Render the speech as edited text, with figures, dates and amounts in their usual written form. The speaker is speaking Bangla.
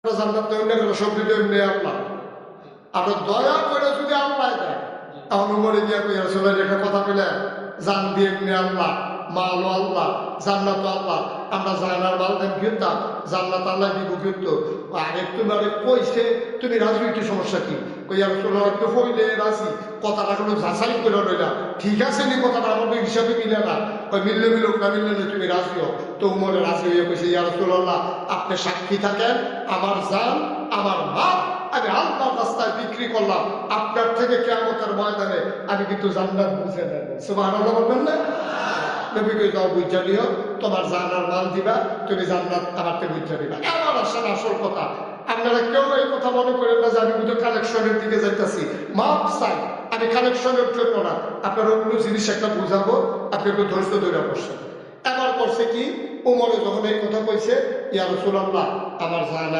জান্নাত এমনি করে শক্তি তো এমনি আল্লাহ আপনার দয়া করে যদি আল্লাহ দেয় তখন উপরে গিয়া কইয়া চলে রেখে কথা বলে জান দিয়ে এমনি আল্লাহ মালও আল্লাহ জান্নাত আল্লাহ আমরা জানার মাল দেন কিনতাম জান্নাত আল্লাহ দিব কিন্তু আগে তোমার কইছে তুমি রাজি কি সমস্যা কি কইয়া চলো একটু হইলে রাজি কথাটা কোনো যাচাই করে রইলাম ঠিক আছে নি কথাটা আমাদের হিসাবে মিলে না ওই মিললে মিলুক না মিললে না তুমি রাজি হও তো উমরে রাজি হয়ে কইছে ইয়া রাসূলুল্লাহ আপনি সাক্ষী থাকেন আমার জান আমার মা আমি আল্লাহর রাস্তায় বিক্রি করলাম আপনার থেকে কিয়ামতের ময়দানে আমি কিন্তু জান্নাত বুঝে নেব সুবহানাল্লাহ বলবেন না নবী কই দাও বুঝা নিও তোমার জানার মাল দিবা তুমি জান্নাত আমার থেকে বুঝা দিবা আমার আসলে আসল কথা আপনারা কেউ এই কথা মনে করেন না যে আমি কিন্তু কালেকশনের দিকে যাইতেছি মাপ চাই আমি কালেকশনের জন্য না আপনার অন্য জিনিস একটা বুঝাবো আপনি একটু ধৈর্য ধরে বসেন এবার করছে কি উমরে যখন এই কথা কইছে ইয়া রাসূলুল্লাহ আমার জানা